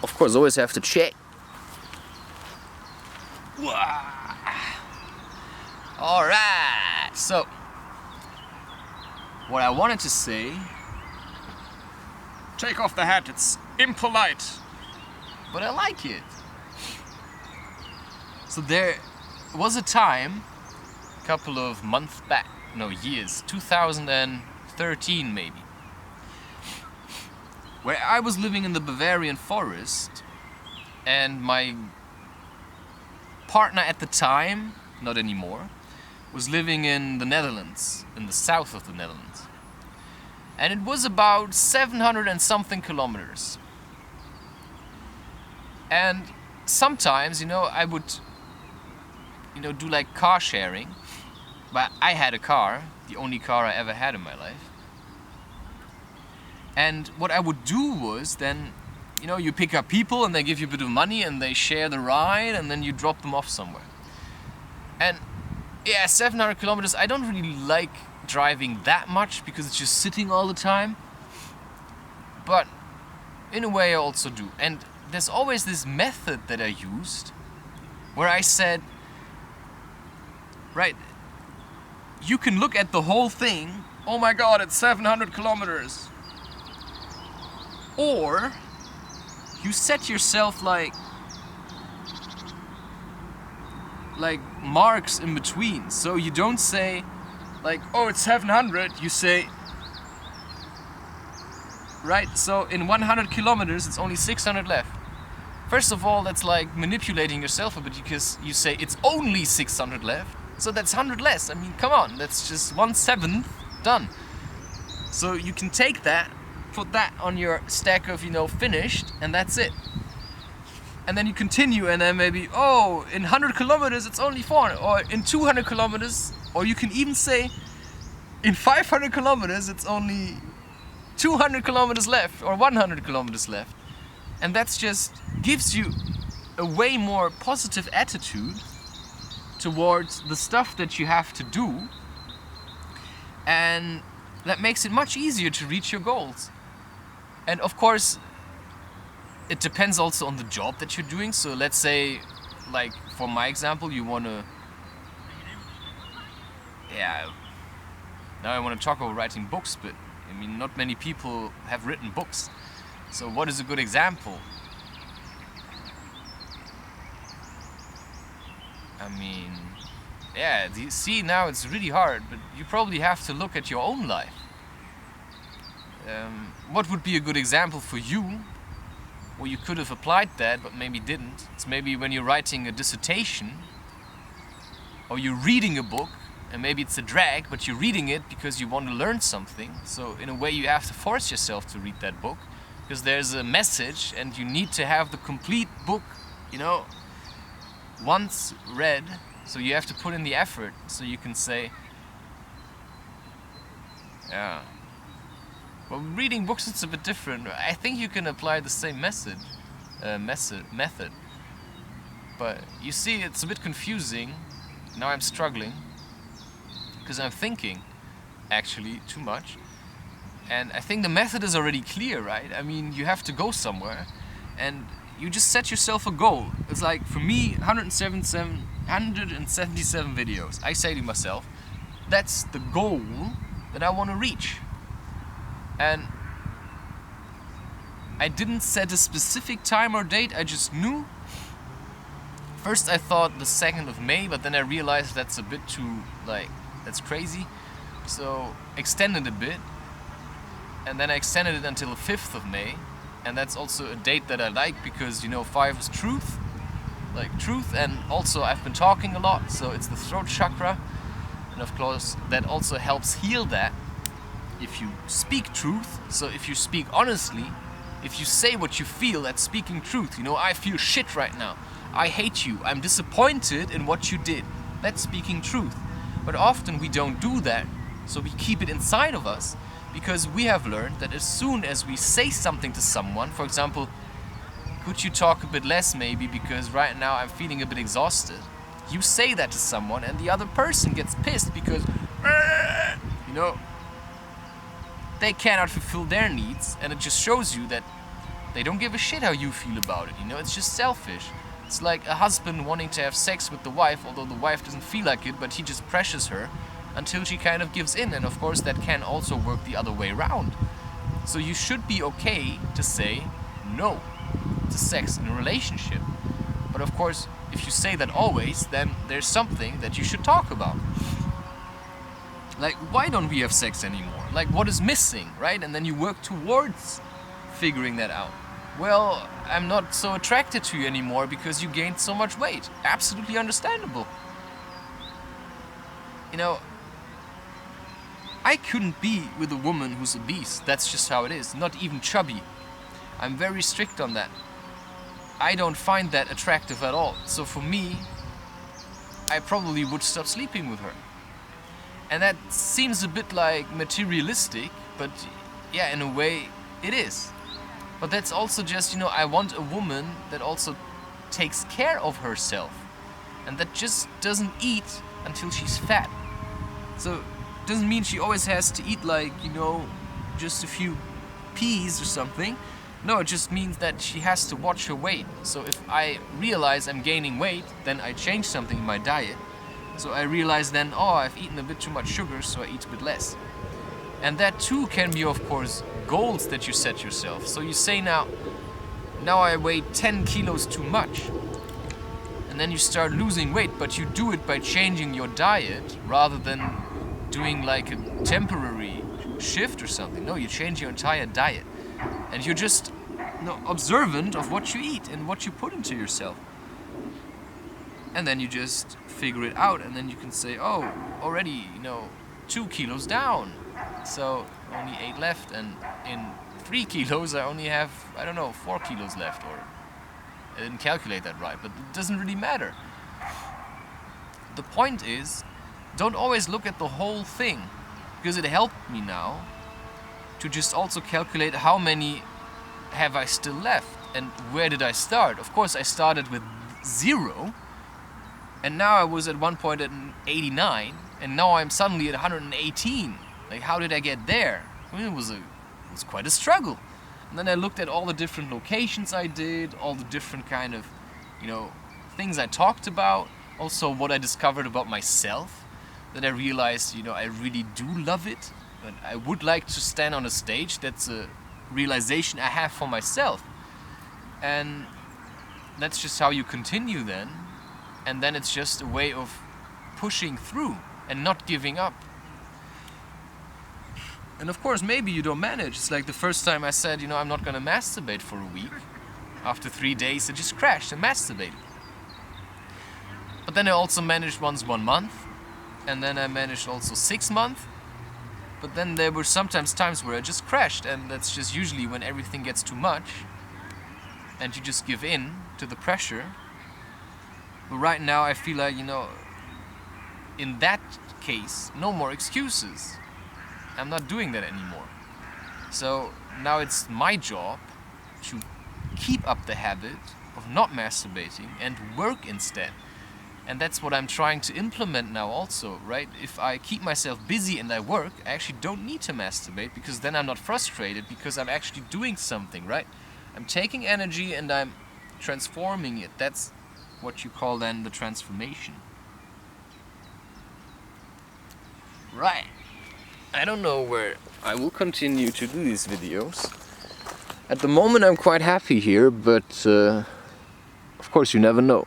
of course, always have to check. Alright, so what I wanted to say, Take off the hat, it's impolite. but I like it. So there was a time, a couple of months back, no years, 2013 maybe, where I was living in the Bavarian forest and my partner at the time, not anymore, was living in the Netherlands, in the south of the Netherlands. And it was about 700 and something kilometers. And sometimes, I would, do like car sharing. But I had a car, the only car I ever had in my life. And what I would do was then, you pick up people and they give you a bit of money and they share the ride and then you drop them off somewhere. And yeah, 700 kilometers, I don't really like driving that much because it's just sitting all the time. But in a way I also do. And there's always this method that I used where I said, right, you can look at the whole thing, oh my god, it's 700 kilometers. Or you set yourself like marks in between. So you don't say like, oh, it's 700, you say, right, so in 100 kilometers it's only 600 left. First of all, that's like manipulating yourself a bit because you say it's only 600 left, so that's 100 less. I mean, come on, that's just 1/7 done. So you can take that, put that on your stack of, finished, and that's it. And then you continue, and then maybe, oh, in 100 kilometers it's only 400, or in 200 kilometers, or you can even say, in 500 kilometers it's only 200 kilometers left, or 100 kilometers left. And that's just gives you a way more positive attitude towards the stuff that you have to do, and that makes it much easier to reach your goals. And of course, it depends also on the job that you're doing. So let's say, like for my example, you want to, now I want to talk about writing books, but I mean, not many people have written books. So what is a good example? I mean, see, now it's really hard, but you probably have to look at your own life. What would be a good example for you? Well, you could have applied that, but maybe didn't. It's maybe when you're writing a dissertation, or you're reading a book, and maybe it's a drag, but you're reading it because you want to learn something. So in a way you have to force yourself to read that book, because there's a message and you need to have the complete book, once read. So you have to put in the effort, so you can say, yeah. Well, reading books, it's a bit different. I think you can apply the same method. But you see, it's a bit confusing. Now I'm struggling because I'm thinking actually too much. And I think the method is already clear, right? I mean, you have to go somewhere and you just set yourself a goal. It's like, for me, 177 videos. I say to myself, that's the goal that I want to reach. And I didn't set a specific time or date, I just knew. First I thought the 2nd of May, but then I realized that's a bit too, that's crazy. So extended a bit. And then I extended it until the 5th of May. And that's also a date that I like because, 5 is truth. Like truth, and also I've been talking a lot, so it's the throat chakra. And of course, that also helps heal that. If you speak truth, so if you speak honestly, if you say what you feel, that's speaking truth. I feel shit right now. I hate you. I'm disappointed in what you did. That's speaking truth. But often we don't do that, so we keep it inside of us because we have learned that as soon as we say something to someone, for example, could you talk a bit less maybe because right now I'm feeling a bit exhausted. You say that to someone and the other person gets pissed because, they cannot fulfill their needs, and it just shows you that They don't give a shit how you feel about it, you know, it's just selfish. It's like a husband wanting to have sex with the wife, although the wife doesn't feel like it, but he just pressures her until she kind of gives in, and of course that can also work the other way around. So you should be okay to say no to sex in a relationship. But of course, if you say that always, then there's something that you should talk about. Like, why don't we have sex anymore? Like, what is missing, right? And then you work towards figuring that out. Well, I'm not so attracted to you anymore because you gained so much weight. Absolutely understandable. You know, I couldn't be with a woman who's obese. That's just how it is. Not even chubby. I'm very strict on that. I don't find that attractive at all. So for me, I probably would stop sleeping with her. And that seems a bit like materialistic, but yeah, in a way it is. But that's also just, you know, I want a woman that also takes care of herself and that just doesn't eat until she's fat. So it doesn't mean she always has to eat like, you know, just a few peas or something. No, it just means that she has to watch her weight. So if I realize I'm gaining weight, then I change something in my diet. So I realize then, oh, I've eaten a bit too much sugar, so I eat a bit less. And that too can be, of course, goals that you set yourself. So you say now I weigh 10 kilos too much. And then you start losing weight, but you do it by changing your diet rather than doing like a temporary shift or something. No, you change your entire diet. And you're just, you know, observant of what you eat and what you put into yourself. And then you just figure it out, and then you can say, oh, already, you know, 2 kilos down. So only 8 left, and in 3 kilos I only have, I don't know, 4 kilos left, or I didn't calculate that right, but it doesn't really matter. The point is, don't always look at the whole thing, because it helped me now to just also calculate how many have I still left, and where did I start. Of course I started with 0, and now I was at one point at 89, and now I'm suddenly at 118. Like, how did I get there? I mean, it was quite a struggle. And then I looked at all the different locations I did, all the different kind of, you know, things I talked about, also what I discovered about myself, that I realized, you know, I really do love it, but I would like to stand on a stage. That's a realization I have for myself. And that's just how you continue then. And then it's just a way of pushing through and not giving up. And of course, maybe you don't manage. It's like the first time I said, you know, I'm not gonna masturbate for a week. After 3 days, I just crashed and masturbated. But then I also managed once 1 month, and then I managed also 6 months. But then there were sometimes times where I just crashed, and that's just usually when everything gets too much, and you just give in to the pressure. But right now I feel like, you know, in that case, no more excuses. I'm not doing that anymore. So now it's my job to keep up the habit of not masturbating and work instead. And that's what I'm trying to implement now also, right? If I keep myself busy and I work, I actually don't need to masturbate, because then I'm not frustrated, because I'm actually doing something, right? I'm taking energy and I'm transforming it. That's what you call then the transformation. Right. I don't know where I will continue to do these videos. At the moment I'm quite happy here, but of course you never know.